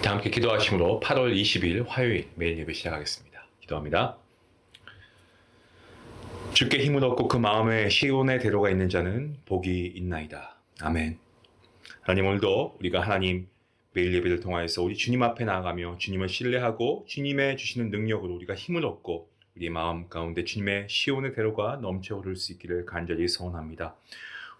다 함께 기도하심으로 8월 20일 화요일 매일 예배 시작하겠습니다. 기도합니다. 주께 힘을 얻고 그 마음에 시온의 대로가 있는 자는 복이 있나이다. 아멘. 하나님, 오늘도 우리가 하나님 매일 예배를 통하여서 우리 주님 앞에 나아가며 주님을 신뢰하고 주님의 주시는 능력으로 우리가 힘을 얻고 우리 마음 가운데 주님의 시온의 대로가 넘쳐 흐를 수 있기를 간절히 소원합니다.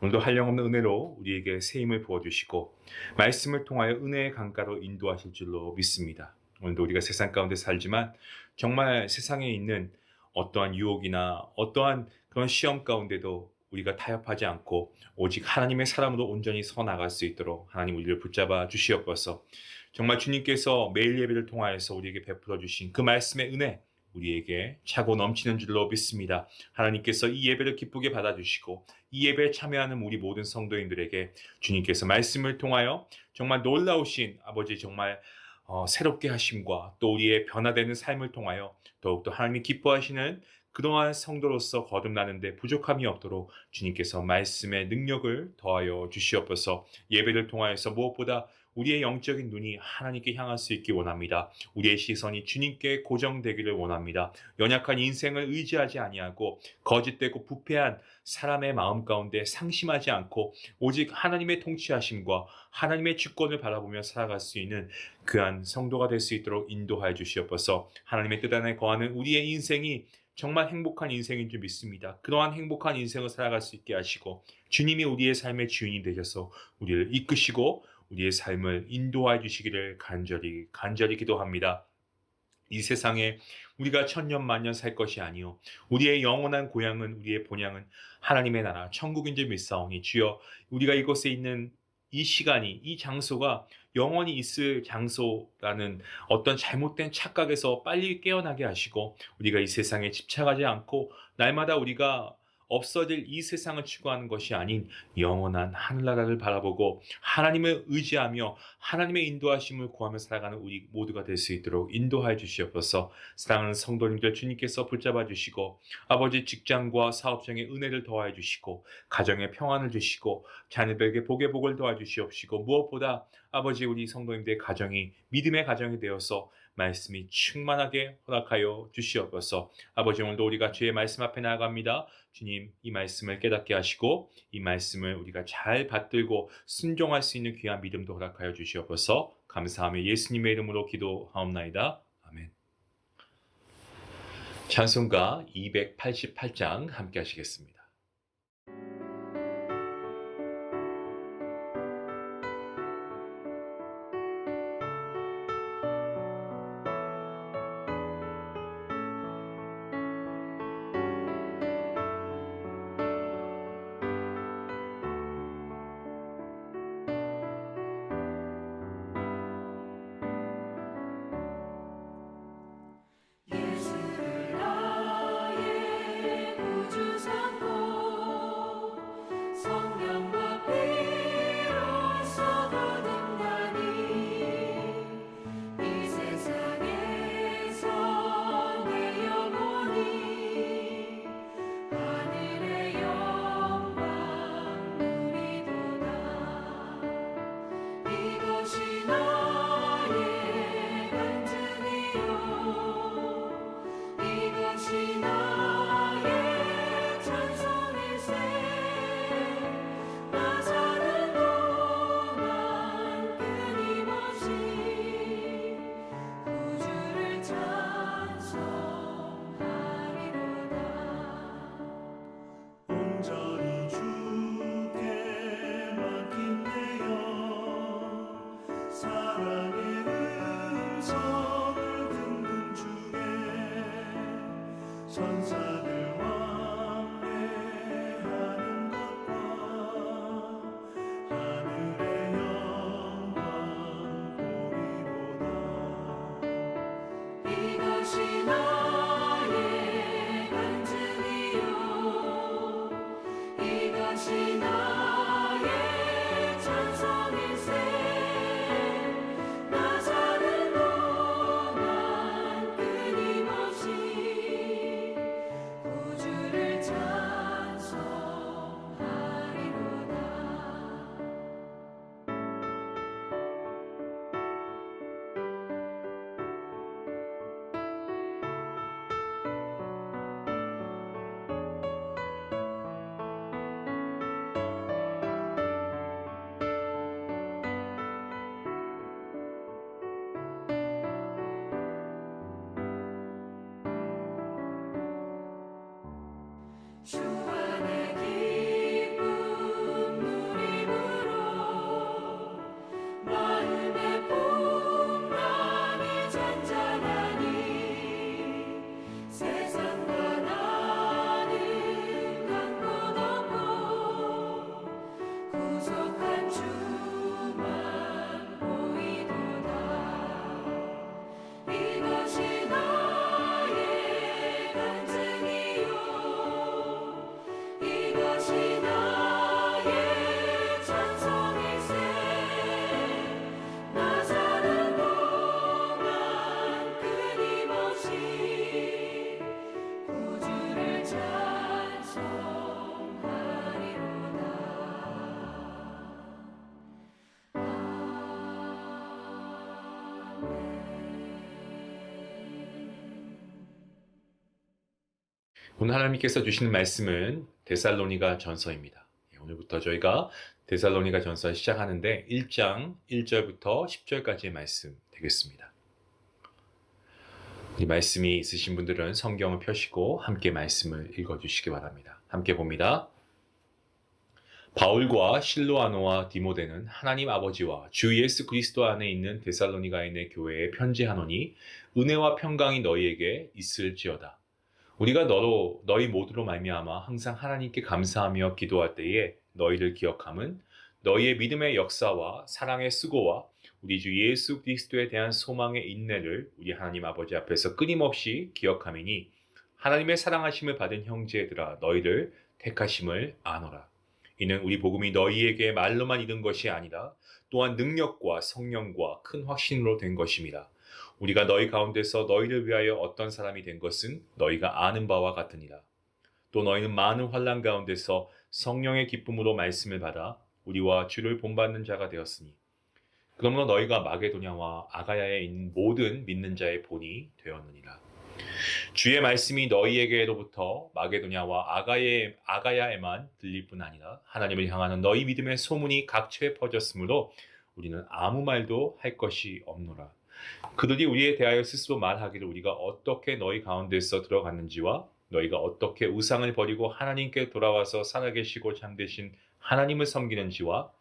오늘도 한량없는 은혜로 우리에게 새 힘을 부어주시고 말씀을 통하여 은혜의 강가로 인도하실 줄로 믿습니다. 오늘도 우리가 세상 가운데 살지만 정말 세상에 있는 어떠한 유혹이나 어떠한 그런 시험 가운데도 우리가 타협하지 않고 오직 하나님의 사람으로 온전히 서 나갈 수 있도록 하나님 우리를 붙잡아 주시옵소서. 정말 주님께서 매일 예배를 통하여서 우리에게 베풀어 주신 그 말씀의 은혜 우리에게 차고 넘치는 줄로 믿습니다. 하나님께서 이 예배를 기쁘게 받아주시고 이 예배에 참여하는 우리 모든 성도인들에게 주님께서 말씀을 통하여 정말 놀라우신 아버지 정말 새롭게 하심과 또 우리의 변화되는 삶을 통하여 더욱더 하나님이 기뻐하시는 그동안 성도로서 거듭나는데 부족함이 없도록 주님께서 말씀의 능력을 더하여 주시옵소서. 예배를 통하여서 무엇보다 우리의 영적인 눈이 하나님께 향할 수 있기 원합니다. 우리의 시선이 주님께 고정되기를 원합니다. 연약한 인생을 의지하지 아니하고 거짓되고 부패한 사람의 마음 가운데 상심하지 않고 오직 하나님의 통치하심과 하나님의 주권을 바라보며 살아갈 수 있는 그한 성도가 될 수 있도록 인도하여 주시옵소서. 하나님의 뜻 안에 거하는 우리의 인생이 정말 행복한 인생인 줄 믿습니다. 그러한 행복한 인생을 살아갈 수 있게 하시고 주님이 우리의 삶의 주인이 되셔서 우리를 이끄시고 우리의 삶을 인도하여 주시기를 간절히 기도합니다. 이 세상에 우리가 천년 만년 살 것이 아니요 우리의 영원한 고향은 우리의 본향은 하나님의 나라 천국인 줄 믿사오니 주여 우리가 이곳에 있는 이 시간이 이 장소가 영원히 있을 장소라는 어떤 잘못된 착각에서 빨리 깨어나게 하시고 우리가 이 세상에 집착하지 않고 날마다 우리가 없어질 이 세상을 추구하는 것이 아닌 영원한 하늘나라를 바라보고 하나님을 의지하며 하나님의 인도하심을 구하며 살아가는 우리 모두가 될 수 있도록 인도하여 주시옵소서. 사랑하는 성도님들 주님께서 붙잡아 주시고 아버지 직장과 사업장에 은혜를 더하여 주시고 가정에 평안을 주시고 자녀들에게 복의 복을 더하여 주시옵시고 무엇보다 아버지 우리 성도님들의 가정이 믿음의 가정이 되어서 말씀이 충만하게 허락하여 주시옵소서. 아버지 오늘도 우리가 주의 말씀 앞에 나아갑니다. 주님 이 말씀을 깨닫게 하시고 이 말씀을 우리가 잘 받들고 순종할 수 있는 귀한 믿음도 허락하여 주시옵소서. 감사하며 예수님의 이름으로 기도하옵나이다. 아멘. 찬송가 288장 함께 하시겠습니다. 예수를 나의 구주 삼고 성령과 피로써 거듭나니 이 세상에서 내 영혼이 하늘의 영광 누리도다. 이것이 나의 간증이요 이것이 나의 찬송일세. 나 사는 동안 끊임없이 구주를 찬송하리로다. 온전히 주께 맡긴 내 영 사랑의 음성을 듣는 주께 천사들 왕래하는 것과 하늘의 영광 보리로다. 이것이 나의 간증이요 이것이 나의 찬송일세. 나 사는 동안 끊임없이 오늘 하나님께서 주시는 말씀은 데살로니가 전서입니다. 오늘부터 저희가 데살로니가 전서 시작하는데 1장 1절부터 10절까지의 말씀 되겠습니다. 이 말씀이 있으신 분들은 성경을 펴시고 함께 말씀을 읽어주시기 바랍니다. 함께 봅니다. 바울과 실로아노와 디모데는 하나님 아버지와 주 예수 그리스도 안에 있는 데살로니가에 있는 교회에 편지하노니 은혜와 평강이 너희에게 있을지어다. 우리가 너희 모두로 말미암아 항상 하나님께 감사하며 기도할 때에 너희를 기억함은 너희의 믿음의 역사와 사랑의 수고와 우리 주 예수 그리스도에 대한 소망의 인내를 우리 하나님 아버지 앞에서 끊임없이 기억함이니 하나님의 사랑하심을 받은 형제들아 너희를 택하심을 아노라. 이는 우리 복음이 너희에게 말로만 이른 것이 아니라 또한 능력과 성령과 큰 확신으로 된 것임이라. 우리가 너희 가운데서 너희를 위하여 어떤 사람이 된 것은 너희가 아는 바와 같으니라. 또 너희는 많은 환난 가운데서 성령의 기쁨으로 말씀을 받아 우리와 주를 본받는 자가 되었으니 그러므로 너희가 마게도냐와 아가야에 있는 모든 믿는 자의 본이 되었느니라. 주의 말씀이 너희에게로부터 마게도냐와 아가야에만 들릴 뿐 아니라 하나님을 향하는 너희 믿음의 소문이 각처에 퍼졌으므로 우리는 아무 말도 할 것이 없노라. 그들이 우리에 대하여 스스로 말하기를 우리가 어떻게 너희 가운데서 들어갔는지와 너희가 어떻게 우상을 버리고 하나님께 돌아와서 살아계시고 참되신 하나님을 섬기는지와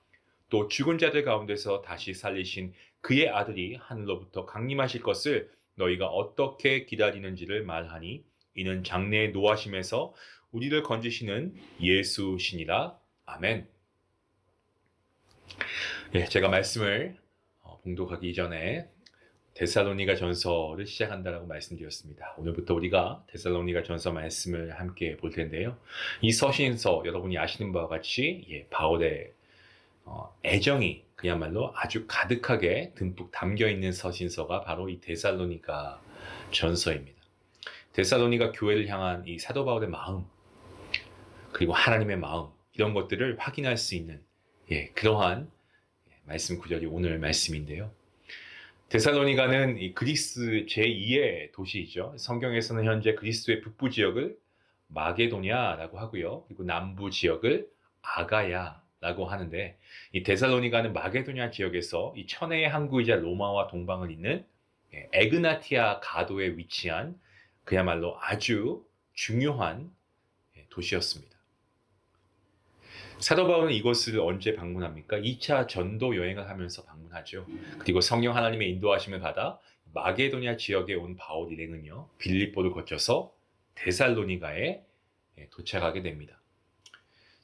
또 죽은 자들 가운데서 다시 살리신 그의 아들이 하늘로부터 강림하실 것을 너희가 어떻게 기다리는지를 말하니 이는 장래의 노하심에서 우리를 건지시는 예수시니라. 아멘. 제가 말씀을 봉독하기 전에 데살로니가 전서를 시작한다라고 말씀드렸습니다. 오늘부터 우리가 데살로니가 전서 말씀을 함께 볼 텐데요. 이 서신서 여러분이 아시는 바와 같이 바울의 애정이 그야말로 아주 가득하게 듬뿍 담겨 있는 서신서가 바로 이 데살로니가 전서입니다. 데살로니가 교회를 향한 이 사도 바울의 마음 그리고 하나님의 마음 이런 것들을 확인할 수 있는 그러한 말씀 구절이 오늘 말씀인데요. 데살로니가는 이 그리스 제2의 도시이죠. 성경에서는 현재 그리스의 북부 지역을 마게도냐라고 하고요. 그리고 남부 지역을 아가야라고 하는데 이 데살로니가는 마게도냐 지역에서 이 천혜의 항구이자 로마와 동방을 잇는 에그나티아 가도에 위치한 그야말로 아주 중요한 도시였습니다. 사도 바울은 이곳을 언제 방문합니까? 2차 전도 여행을 하면서 방문하죠. 그리고 성령 하나님의 인도하심을 받아 마게도냐 지역에 온 바울 일행은요. 빌립보를 거쳐서 데살로니가에 도착하게 됩니다.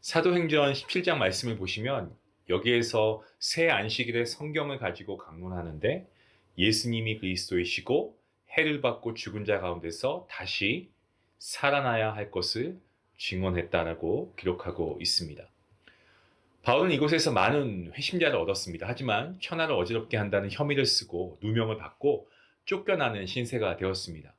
사도행전 17장 말씀을 보시면 여기에서 새 안식일에 성경을 가지고 강론하는데 예수님이 그리스도이시고 해를 받고 죽은 자 가운데서 다시 살아나야 할 것을 증언했다라고 기록하고 있습니다. 바울은 이곳에서 많은 회심자를 얻었습니다. 하지만 천하를 어지럽게 한다는 혐의를 쓰고 누명을 받고 쫓겨나는 신세가 되었습니다.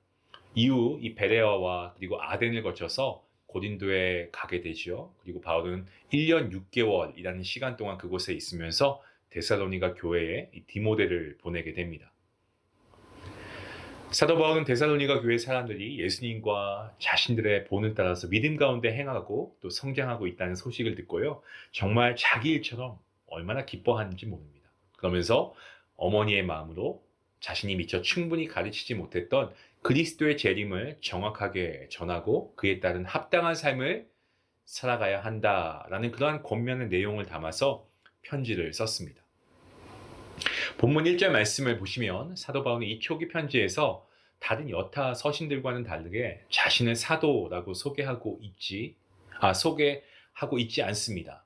이후 이 베레아와 그리고 아덴을 거쳐서 고린도에 가게 되죠. 그리고 바울은 1년 6개월이라는 시간 동안 그곳에 있으면서 데살로니가 교회에 이 디모데를 보내게 됩니다. 사도 바울은 데살로니가 교회 사람들이 예수님과 자신들의 본을 따라서 믿음 가운데 행하고 또 성장하고 있다는 소식을 듣고요. 정말 자기 일처럼 얼마나 기뻐하는지 모릅니다. 그러면서 어머니의 마음으로 자신이 미처 충분히 가르치지 못했던 그리스도의 재림을 정확하게 전하고 그에 따른 합당한 삶을 살아가야 한다라는 그러한 권면의 내용을 담아서 편지를 썼습니다. 본문 1절 말씀을 보시면 사도 바울은 이 초기 편지에서 다른 여타 서신들과는 다르게 자신을 사도라고 소개하고 있지 않습니다.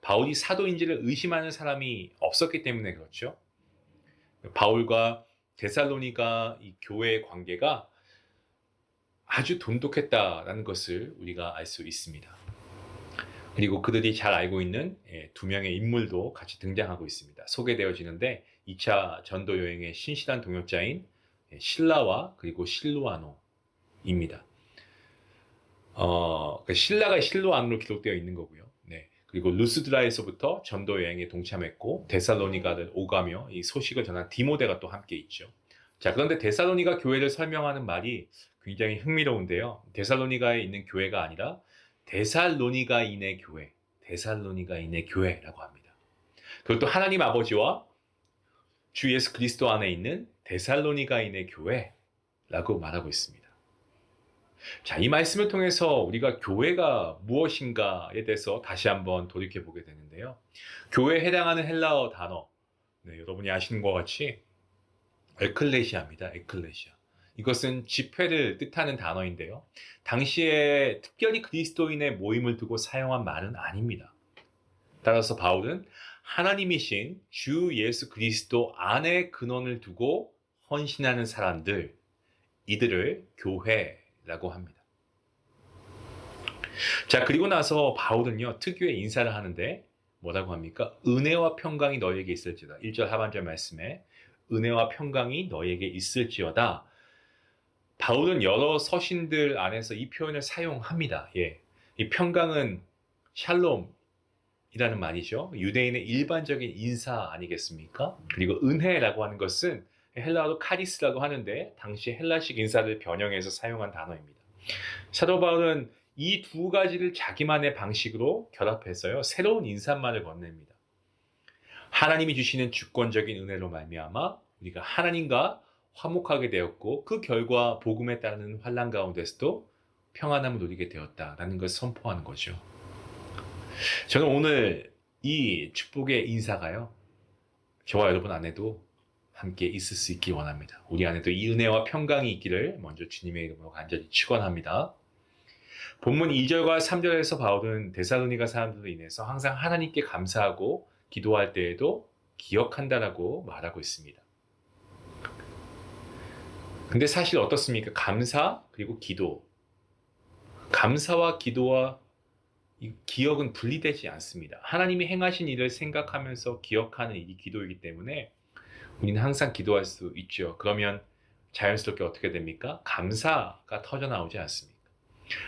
바울이 사도인지를 의심하는 사람이 없었기 때문에 그렇죠. 바울과 데살로니가 이 교회의 관계가 아주 돈독했다라는 것을 우리가 알 수 있습니다. 그리고 그들이 잘 알고 있는 두 명의 인물도 같이 등장하고 있습니다. 소개되어지는데 2차 전도 여행의 신실한 동역자인 실라와 그리고 실로아노입니다. 실라가 실로아노로 기록되어 있는 거고요. 그리고 루스드라에서부터 전도 여행에 동참했고 데살로니가를 오가며 이 소식을 전한 디모데가 또 함께 있죠. 자, 그런데 데살로니가 교회를 설명하는 말이 굉장히 흥미로운데요. 데살로니가에 있는 교회가 아니라 데살로니가인의 교회, 데살로니가인의 교회라고 합니다. 그것도 하나님 아버지와 주 예수 그리스도 안에 있는 데살로니가인의 교회라고 말하고 있습니다. 자, 이 말씀을 통해서 우리가 교회가 무엇인가에 대해서 다시 한번 돌이켜 보게 되는데요. 교회에 해당하는 헬라어 단어, 여러분이 아시는 것 같이 에클레시아입니다. 에클레시아. 이것은 집회를 뜻하는 단어인데요. 당시에 특별히 그리스도인의 모임을 두고 사용한 말은 아닙니다. 따라서 바울은 하나님이신 주 예수 그리스도 안에 근원을 두고 헌신하는 사람들, 이들을 교회라고 합니다. 자, 그리고 나서 바울은요, 특유의 인사를 하는데 뭐라고 합니까? 은혜와 평강이 너에게 있을지어다. 1절 하반절 말씀에 은혜와 평강이 너에게 있을지어다. 바울은 여러 서신들 안에서 이 표현을 사용합니다. 예. 이 평강은 샬롬이라는 말이죠. 유대인의 일반적인 인사 아니겠습니까? 그리고 은혜라고 하는 것은 헬라어로 카리스라고 하는데 당시 헬라식 인사를 변형해서 사용한 단어입니다. 사도 바울은 이 두 가지를 자기만의 방식으로 결합해서요, 새로운 인사말을 건넵니다. 하나님이 주시는 주권적인 은혜로 말미암아 우리가 하나님과 화목하게 되었고 그 결과 복음에 따르는 환난 가운데서도 평안함을 누리게 되었다라는 것을 선포하는 거죠. 저는 오늘 이 축복의 인사가요, 저와 여러분 안에도 함께 있을 수 있기 원합니다. 우리 안에도 이 은혜와 평강이 있기를 먼저 주님의 이름으로 간절히 축원합니다. 본문 2절과 3절에서 바울은 데살로니가 사람들로 인해서 항상 하나님께 감사하고 기도할 때에도 기억한다라고 말하고 있습니다. 근데 사실 어떻습니까? 감사 그리고 기도. 감사와 기도와 이 기억은 분리되지 않습니다. 하나님이 행하신 일을 생각하면서 기억하는 일이 기도이기 때문에 우리는 항상 기도할 수 있죠. 그러면 자연스럽게 어떻게 됩니까? 감사가 터져 나오지 않습니까?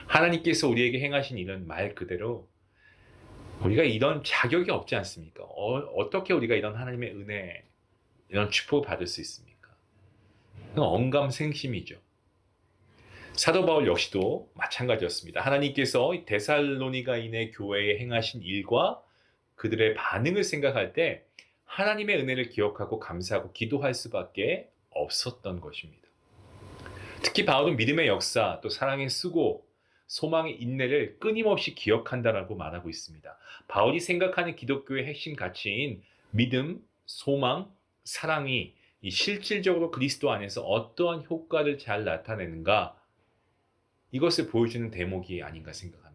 하나님께서 우리에게 행하신 일은 말 그대로 우리가 이런 자격이 없지 않습니까? 어떻게 우리가 이런 하나님의 은혜, 이런 축복을 받을 수 있습니까? 언감생심이죠. 사도 바울 역시도 마찬가지였습니다. 하나님께서 데살로니가인의 교회에 행하신 일과 그들의 반응을 생각할 때 하나님의 은혜를 기억하고 감사하고 기도할 수밖에 없었던 것입니다. 특히 바울은 믿음의 역사, 또 사랑의 수고, 소망의 인내를 끊임없이 기억한다라고 말하고 있습니다. 바울이 생각하는 기독교의 핵심 가치인 믿음, 소망, 사랑이 이 실질적으로 그리스도 안에서 어떠한 효과를 잘 나타내는가, 이것을 보여주는 대목이 아닌가 생각합니다.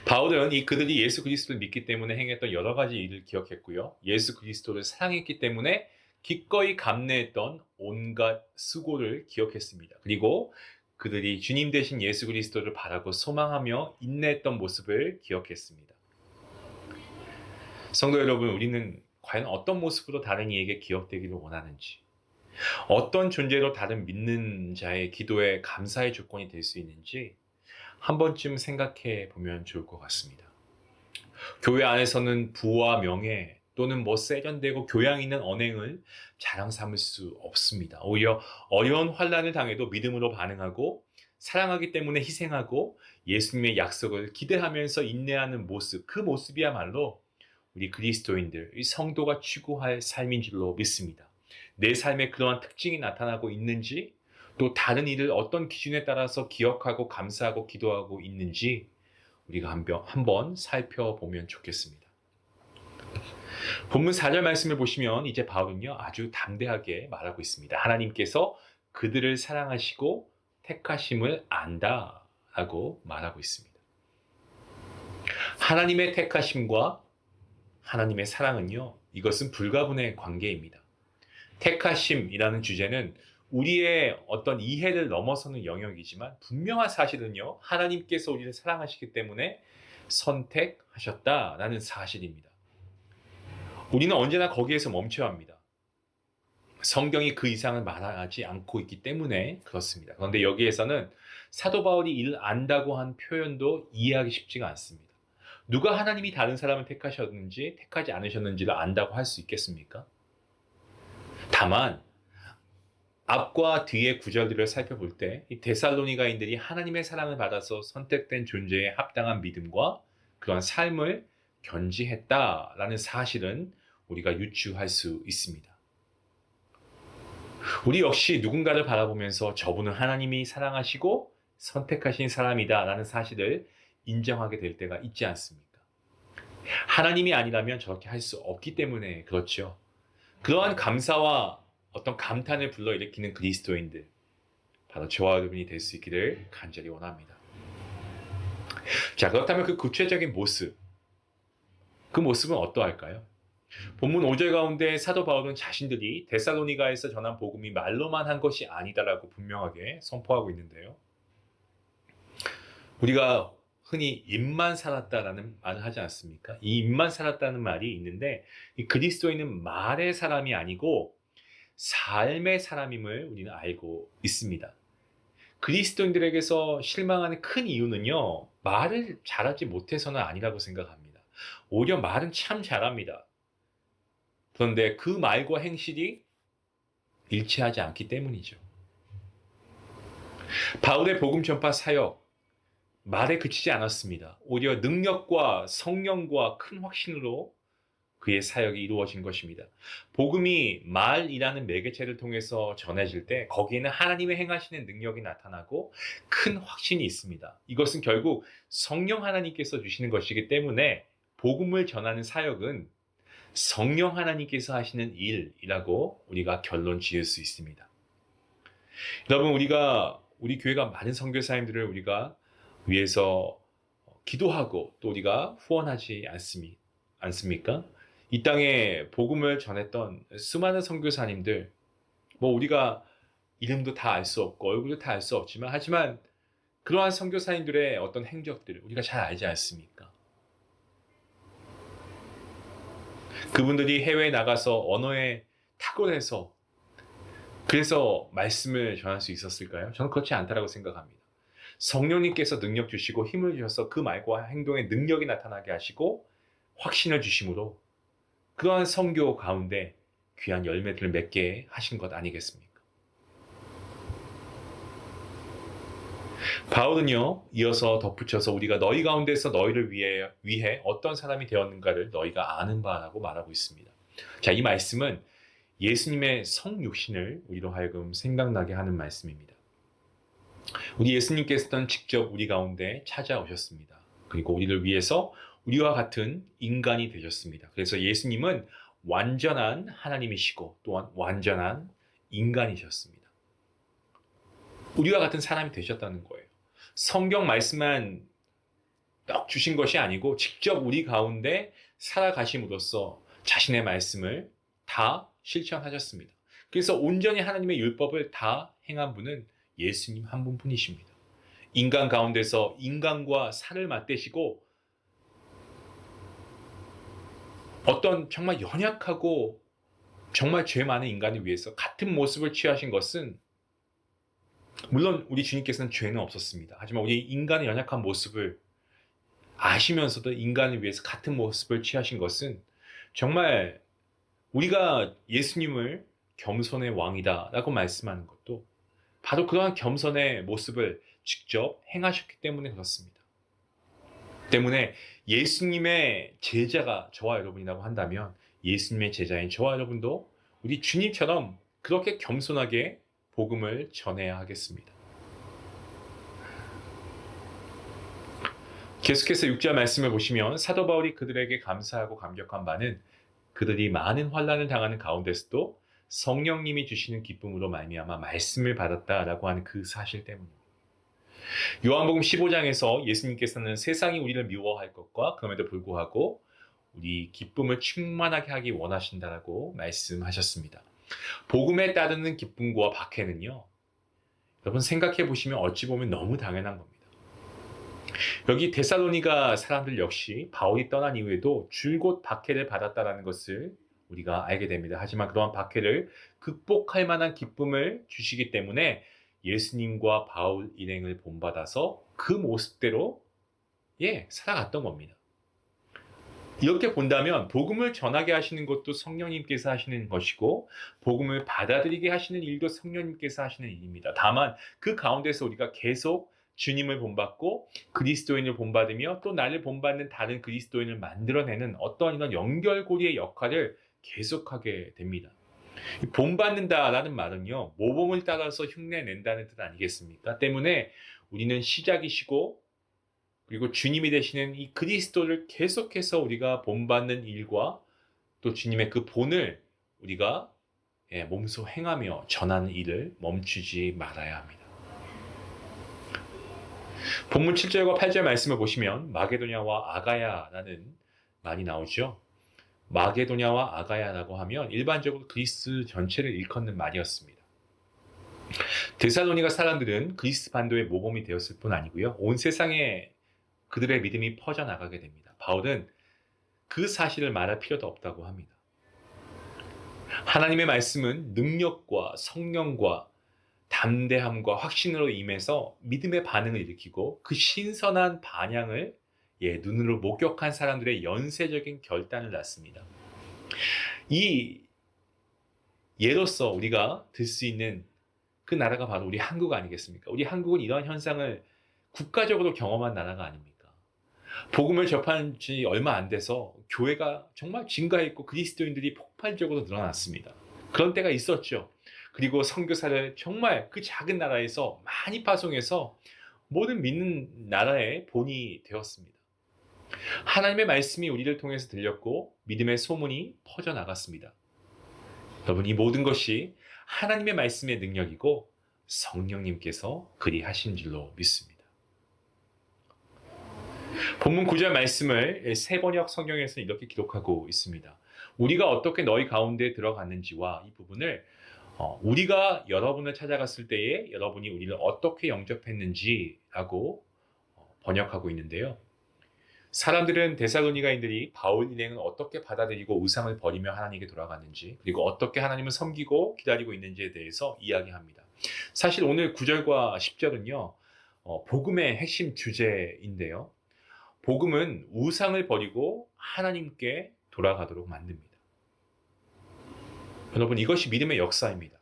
바울은 그들이 예수 그리스도를 믿기 때문에 행했던 여러 가지 일을 기억했고요. 예수 그리스도를 사랑했기 때문에 기꺼이 감내했던 온갖 수고를 기억했습니다. 그리고 그들이 주님 되신 예수 그리스도를 바라고 소망하며 인내했던 모습을 기억했습니다. 성도 여러분, 우리는 과연 어떤 모습으로 다른 이에게 기억되기를 원하는지, 어떤 존재로 다른 믿는 자의 기도에 감사의 조건이 될 수 있는지 한 번쯤 생각해 보면 좋을 것 같습니다. 교회 안에서는 부와 명예 또는 세련되고 교양 있는 언행을 자랑 삼을 수 없습니다. 오히려 어려운 환난을 당해도 믿음으로 반응하고 사랑하기 때문에 희생하고 예수님의 약속을 기대하면서 인내하는 모습, 그 모습이야말로 우리 그리스도인들, 이 성도가 추구할 삶인 줄로 믿습니다. 내 삶에 그러한 특징이 나타나고 있는지, 또 다른 일을 어떤 기준에 따라서 기억하고 감사하고 기도하고 있는지 우리가 한번 살펴보면 좋겠습니다. 본문 4절 말씀을 보시면 이제 바울은요, 아주 담대하게 말하고 있습니다. 하나님께서 그들을 사랑하시고 택하심을 안다라고 말하고 있습니다. 하나님의 택하심과 하나님의 사랑은요, 이것은 불가분의 관계입니다. 택하심이라는 주제는 우리의 어떤 이해를 넘어서는 영역이지만 분명한 사실은요, 하나님께서 우리를 사랑하시기 때문에 선택하셨다라는 사실입니다. 우리는 언제나 거기에서 멈춰야 합니다. 성경이 그 이상을 말하지 않고 있기 때문에 그렇습니다. 그런데 여기에서는 사도 바울이 이를 안다고 한 표현도 이해하기 쉽지가 않습니다. 누가 하나님이 다른 사람을 택하셨는지 택하지 않으셨는지를 안다고 할 수 있겠습니까? 다만 앞과 뒤의 구절들을 살펴볼 때 이 데살로니가인들이 하나님의 사랑을 받아서 선택된 존재에 합당한 믿음과 그러한 삶을 견지했다라는 사실은 우리가 유추할 수 있습니다. 우리 역시 누군가를 바라보면서 저분은 하나님이 사랑하시고 선택하신 사람이다라는 사실을 인정하게 될 때가 있지 않습니까? 하나님이 아니라면 저렇게 할 수 없기 때문에 그렇죠. 그러한 감사와 어떤 감탄을 불러일으키는 그리스도인들, 바로 저와 여러분이 될 수 있기를 간절히 원합니다. 자, 그렇다면 그 구체적인 모습, 그 모습은 어떠할까요? 본문 5절 가운데 사도 바울은 자신들이 데살로니가에서 전한 복음이 말로만 한 것이 아니다라고 분명하게 선포하고 있는데요. 우리가 흔히 입만 살았다라는 말을 하지 않습니까? 이 입만 살았다는 말이 있는데 이 그리스도인은 말의 사람이 아니고 삶의 사람임을 우리는 알고 있습니다. 그리스도인들에게서 실망하는 큰 이유는요, 말을 잘하지 못해서는 아니라고 생각합니다. 오히려 말은 참 잘합니다. 그런데 그 말과 행실이 일치하지 않기 때문이죠. 바울의 복음 전파 사역, 말에 그치지 않았습니다. 오히려 능력과 성령과 큰 확신으로 그의 사역이 이루어진 것입니다. 복음이 말이라는 매개체를 통해서 전해질 때 거기에는 하나님의 행하시는 능력이 나타나고 큰 확신이 있습니다. 이것은 결국 성령 하나님께서 주시는 것이기 때문에 복음을 전하는 사역은 성령 하나님께서 하시는 일이라고 우리가 결론 지을 수 있습니다. 여러분, 우리 교회가 많은 선교사님들을 우리가 위해서 기도하고 또 우리가 후원하지 않습니까? 이 땅에 복음을 전했던 수많은 선교사님들, 우리가 이름도 다 알 수 없고 얼굴도 다 알 수 없지만 하지만 그러한 선교사님들의 어떤 행적들을 우리가 잘 알지 않습니까? 그분들이 해외에 나가서 언어에 탁월해서 그래서 말씀을 전할 수 있었을까요? 저는 그렇지 않다라고 생각합니다. 성령님께서 능력 주시고 힘을 주셔서 그 말과 행동에 능력이 나타나게 하시고 확신을 주심으로 그러한 선교 가운데 귀한 열매들을 맺게 하신 것 아니겠습니까? 바울은요, 이어서 덧붙여서 우리가 너희 가운데서 너희를 위해 어떤 사람이 되었는가를 너희가 아는 바라고 말하고 있습니다. 자, 이 말씀은 예수님의 성육신을 우리로 하여금 생각나게 하는 말씀입니다. 우리 예수님께서는 직접 우리 가운데 찾아오셨습니다. 그리고 우리를 위해서 우리와 같은 인간이 되셨습니다. 그래서 예수님은 완전한 하나님이시고 또한 완전한 인간이셨습니다. 우리와 같은 사람이 되셨다는 거예요. 성경 말씀만 딱 주신 것이 아니고 직접 우리 가운데 살아가심으로써 자신의 말씀을 다 실천하셨습니다. 그래서 온전히 하나님의 율법을 다 행한 분은 예수님 한 분뿐이십니다. 인간 가운데서 인간과 살을 맞대시고 어떤 정말 연약하고 정말 죄 많은 인간을 위해서 같은 모습을 취하신 것은 물론 우리 주님께서는 죄는 없었습니다. 하지만 우리 인간의 연약한 모습을 아시면서도 인간을 위해서 같은 모습을 취하신 것은 정말 우리가 예수님을 겸손의 왕이다 라고 말씀하는 것도 바로 그러한 겸손의 모습을 직접 행하셨기 때문에 그렇습니다. 때문에 예수님의 제자가 저와 여러분이라고 한다면 예수님의 제자인 저와 여러분도 우리 주님처럼 그렇게 겸손하게 복음을 전해야 하겠습니다. 계속해서 6절 말씀을 보시면 사도 바울이 그들에게 감사하고 감격한 바는 그들이 많은 환난을 당하는 가운데서도 성령님이 주시는 기쁨으로 말미암아 말씀을 받았다라고 하는 그 사실 때문입니다. 요한복음 15장에서 예수님께서는 세상이 우리를 미워할 것과 그럼에도 불구하고 우리 기쁨을 충만하게 하기 원하신다라고 말씀하셨습니다. 복음에 따르는 기쁨과 박해는요, 여러분 생각해 보시면 어찌 보면 너무 당연한 겁니다. 여기 데살로니가 사람들 역시 바울이 떠난 이후에도 줄곧 박해를 받았다라는 것을 우리가 알게 됩니다. 하지만 그러한 박해를 극복할 만한 기쁨을 주시기 때문에 예수님과 바울 일행을 본받아서 그 모습대로 살아갔던 겁니다. 이렇게 본다면 복음을 전하게 하시는 것도 성령님께서 하시는 것이고 복음을 받아들이게 하시는 일도 성령님께서 하시는 일입니다. 다만 그 가운데서 우리가 계속 주님을 본받고 그리스도인을 본받으며 또 나를 본받는 다른 그리스도인을 만들어내는 어떤 이런 연결고리의 역할을 계속하게 됩니다. 본받는다라는 말은요, 모범을 따라서 흉내낸다는 뜻 아니겠습니까? 때문에 우리는 시작이시고 그리고 주님이 되시는 이 그리스도를 계속해서 우리가 본받는 일과 또 주님의 그 본을 우리가 몸소 행하며 전하는 일을 멈추지 말아야 합니다. 본문 7절과 8절 말씀을 보시면 마게도냐와 아가야라는 말이 나오죠. 마게도냐와 아가야라고 하면 일반적으로 그리스 전체를 일컫는 말이었습니다. 데살로니가 사람들은 그리스 반도의 모범이 되었을 뿐 아니고요. 온 세상에 그들의 믿음이 퍼져나가게 됩니다. 바울은 그 사실을 말할 필요도 없다고 합니다. 하나님의 말씀은 능력과 성령과 담대함과 확신으로 임해서 믿음의 반응을 일으키고 그 신선한 반향을 눈으로 목격한 사람들의 연쇄적인 결단을 낳습니다. 이 예로서 우리가 들 수 있는 그 나라가 바로 우리 한국 아니겠습니까? 우리 한국은 이러한 현상을 국가적으로 경험한 나라가 아닙니까? 복음을 접한 지 얼마 안 돼서 교회가 정말 증가했고 그리스도인들이 폭발적으로 늘어났습니다. 그런 때가 있었죠. 그리고 선교사를 정말 그 작은 나라에서 많이 파송해서 모든 믿는 나라의 본이 되었습니다. 하나님의 말씀이 우리를 통해서 들렸고 믿음의 소문이 퍼져나갔습니다. 여러분, 이 모든 것이 하나님의 말씀의 능력이고 성령님께서 그리 하신 줄로 믿습니다. 본문 9절 말씀을 세번역 성경에서는 이렇게 기록하고 있습니다. 우리가 어떻게 너희 가운데 들어갔는지와 이 부분을 우리가 여러분을 찾아갔을 때에 여러분이 우리를 어떻게 영접했는지라고 번역하고 있는데요. 사람들은 데살로니가인들이 바울 일행을 어떻게 받아들이고 우상을 버리며 하나님께 돌아갔는지 그리고 어떻게 하나님을 섬기고 기다리고 있는지에 대해서 이야기합니다. 사실 오늘 9절과 10절은요. 복음의 핵심 주제인데요. 복음은 우상을 버리고 하나님께 돌아가도록 만듭니다. 여러분, 이것이 믿음의 역사입니다.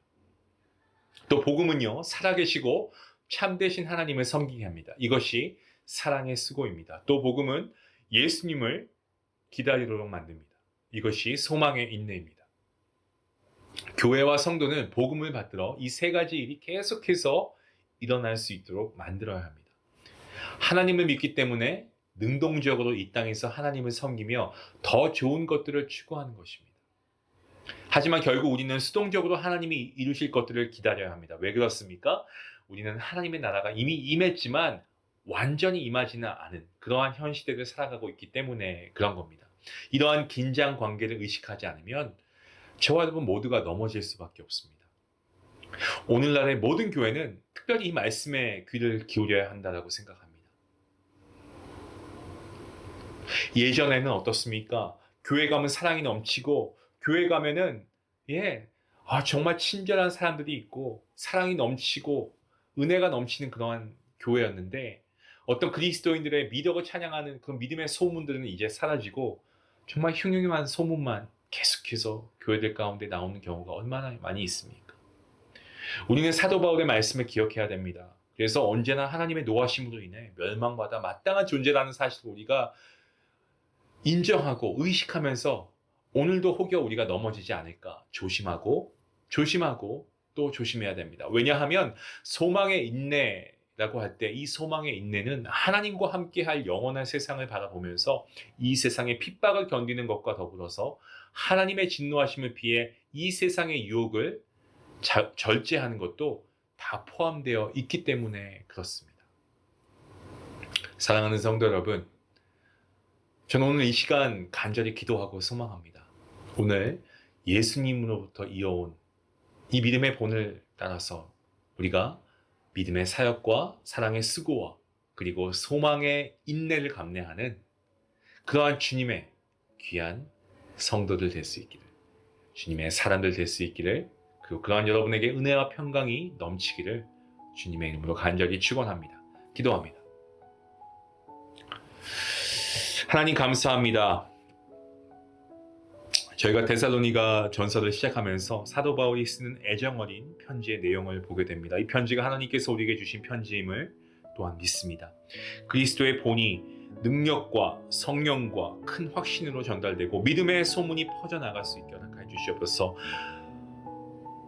또 복음은요, 살아계시고 참되신 하나님을 섬기게 합니다. 이것이 사랑의 수고입니다. 또 복음은 예수님을 기다리도록 만듭니다. 이것이 소망의 인내입니다. 교회와 성도는 복음을 받들어 이 세 가지 일이 계속해서 일어날 수 있도록 만들어야 합니다. 하나님을 믿기 때문에 능동적으로 이 땅에서 하나님을 섬기며 더 좋은 것들을 추구하는 것입니다. 하지만 결국 우리는 수동적으로 하나님이 이루실 것들을 기다려야 합니다. 왜 그렇습니까? 우리는 하나님의 나라가 이미 임했지만 완전히 임하지는 않은 그러한 현 시대를 살아가고 있기 때문에 그런 겁니다. 이러한 긴장 관계를 의식하지 않으면 저와 여러분 모두가 넘어질 수밖에 없습니다. 오늘날의 모든 교회는 특별히 이 말씀에 귀를 기울여야 한다고 생각합니다. 예전에는 어떻습니까? 교회 가면 사랑이 넘치고 교회 가면은 정말 친절한 사람들이 있고 사랑이 넘치고 은혜가 넘치는 그러한 교회였는데 어떤 그리스도인들의 미덕을 찬양하는 그 믿음의 소문들은 이제 사라지고 정말 흉흉한 소문만 계속해서 교회들 가운데 나오는 경우가 얼마나 많이 있습니까? 우리는 사도 바울의 말씀을 기억해야 됩니다. 그래서 언제나 하나님의 노하심으로 인해 멸망받아 마땅한 존재라는 사실을 우리가 인정하고 의식하면서 오늘도 혹여 우리가 넘어지지 않을까 조심하고 또 조심해야 됩니다. 왜냐하면 소망의 인내라고 할 때 이 소망의 인내는 하나님과 함께할 영원한 세상을 바라보면서 이 세상의 핍박을 견디는 것과 더불어서 하나님의 진노하심을 피해 이 세상의 유혹을 절제하는 것도 다 포함되어 있기 때문에 그렇습니다. 사랑하는 성도 여러분, 저는 오늘 이 시간 간절히 기도하고 소망합니다. 오늘 예수님으로부터 이어온 이 믿음의 본을 따라서 우리가 믿음의 사역과 사랑의 수고와 그리고 소망의 인내를 감내하는 그러한 주님의 귀한 성도들 될 수 있기를, 주님의 사람들 될 수 있기를, 그리고 그러한 여러분에게 은혜와 평강이 넘치기를 주님의 이름으로 간절히 축원합니다. 기도합니다. 하나님 감사합니다. 저희가 데살로니가 전서를 시작하면서 사도 바울이 쓰는 애정어린 편지의 내용을 보게 됩니다. 이 편지가 하나님께서 우리에게 주신 편지임을 또한 믿습니다. 그리스도의 본이 능력과 성령과 큰 확신으로 전달되고 믿음의 소문이 퍼져나갈 수 있게 허락하여 주시옵소서.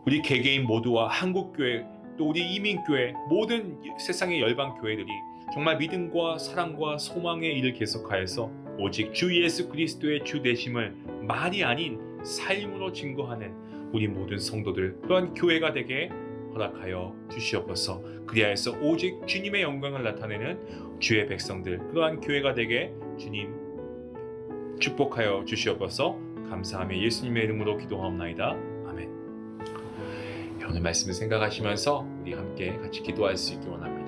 우리 개개인 모두와 한국교회 또 우리 이민교회 모든 세상의 열방교회들이 정말 믿음과 사랑과 소망의 일을 계속하여서 오직 주 예수 그리스도의 주 되심을 말이 아닌 삶으로 증거하는 우리 모든 성도들 또한 교회가 되게 허락하여 주시옵소서. 그리하여서 오직 주님의 영광을 나타내는 주의 백성들 그러한 교회가 되게 주님 축복하여 주시옵소서. 감사하며 예수님의 이름으로 기도하옵나이다. 아멘. 오늘 말씀을 생각하시면서 우리 함께 같이 기도할 수 있기 원합니다.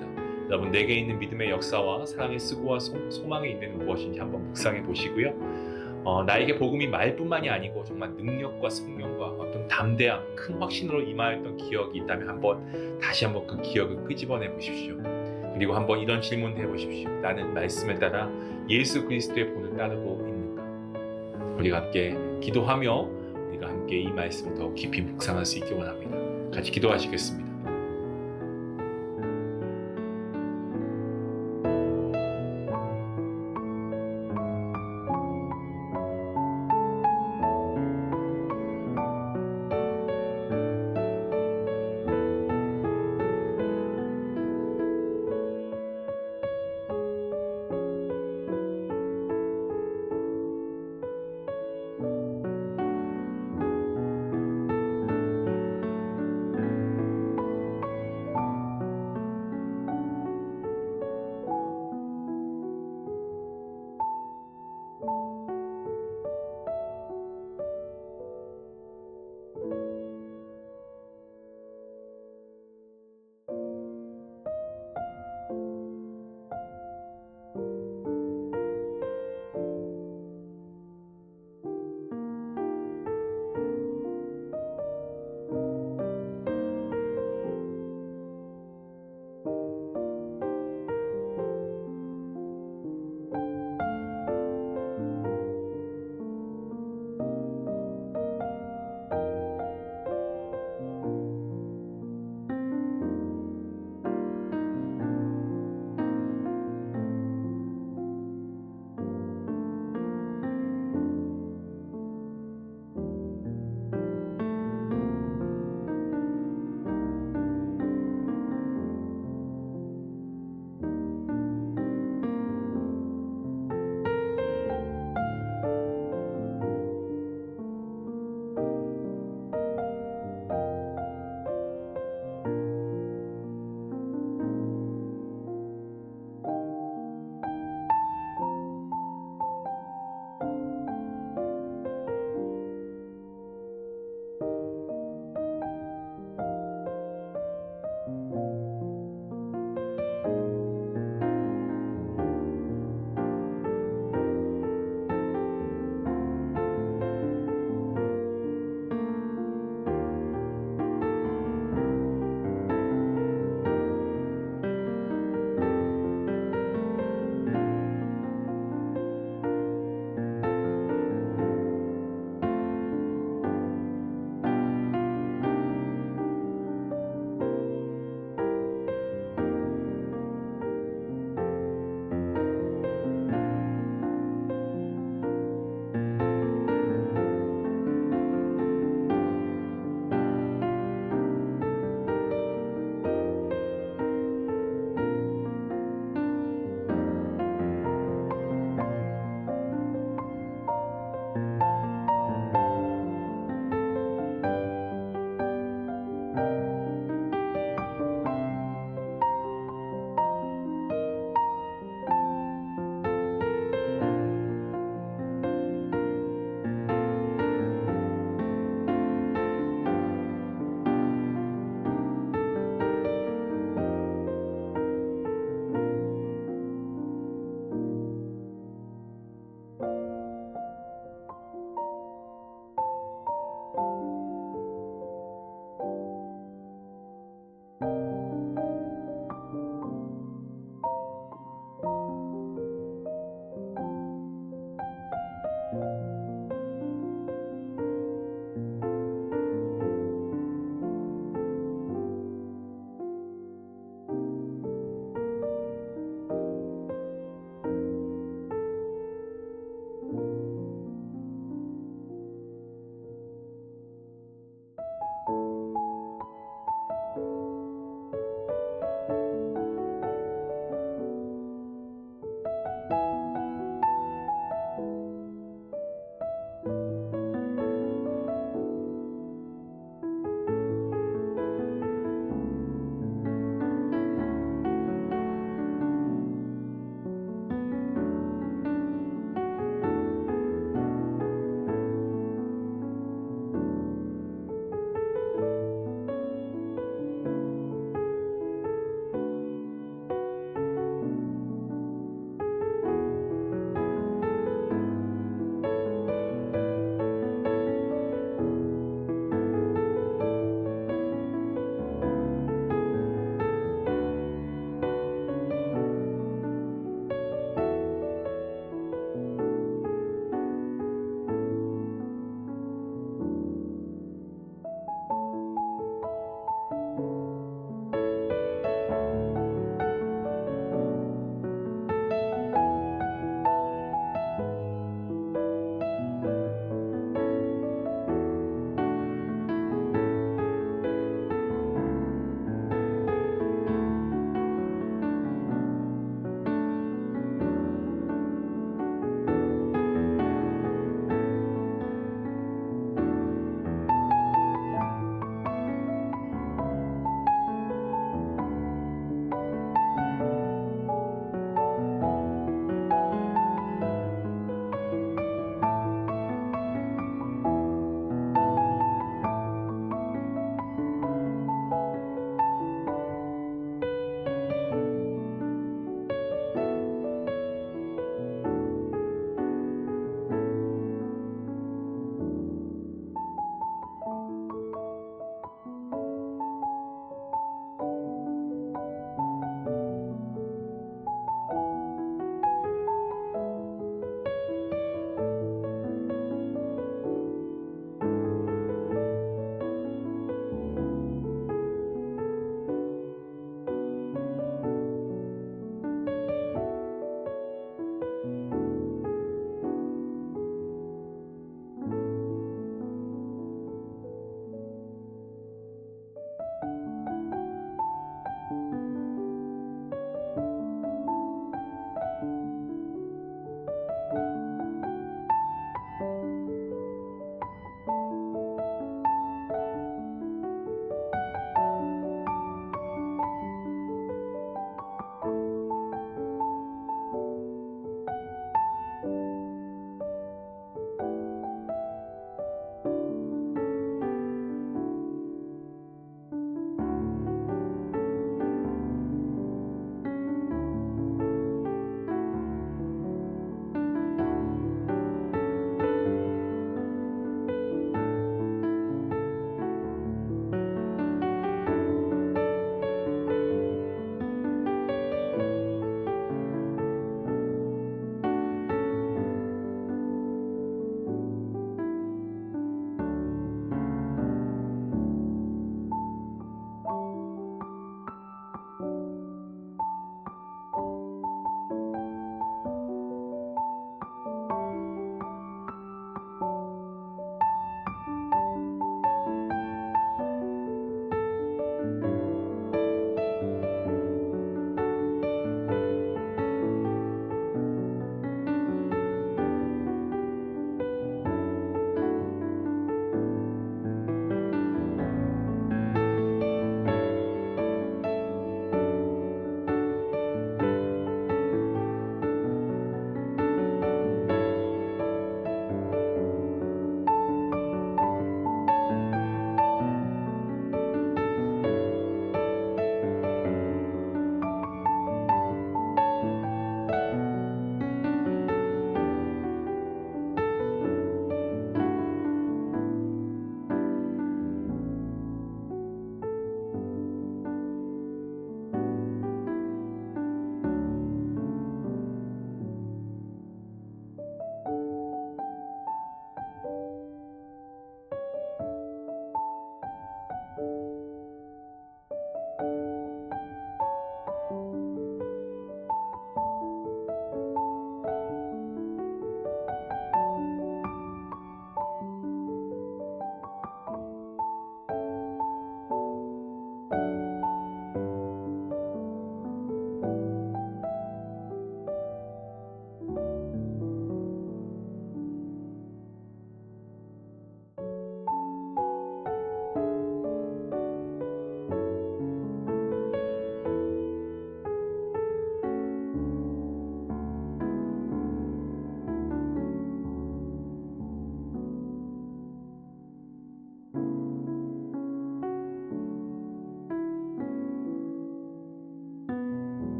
여러분 내게 있는 믿음의 역사와 사랑의 수고와 소망의 인내는 무엇인지 한번 묵상해 보시고요. 나에게 복음이 말뿐만이 아니고 정말 능력과 성령과 어떤 담대함, 큰 확신으로 임하였던 기억이 있다면 다시 한번 그 기억을 끄집어내 보십시오. 그리고 한번 이런 질문도 해보십시오. 나는 말씀을 따라 예수 그리스도의 본을 따르고 있는가? 우리가 함께 기도하며 우리가 함께 이 말씀을 더 깊이 묵상할 수 있기 원합니다. 같이 기도하시겠습니다.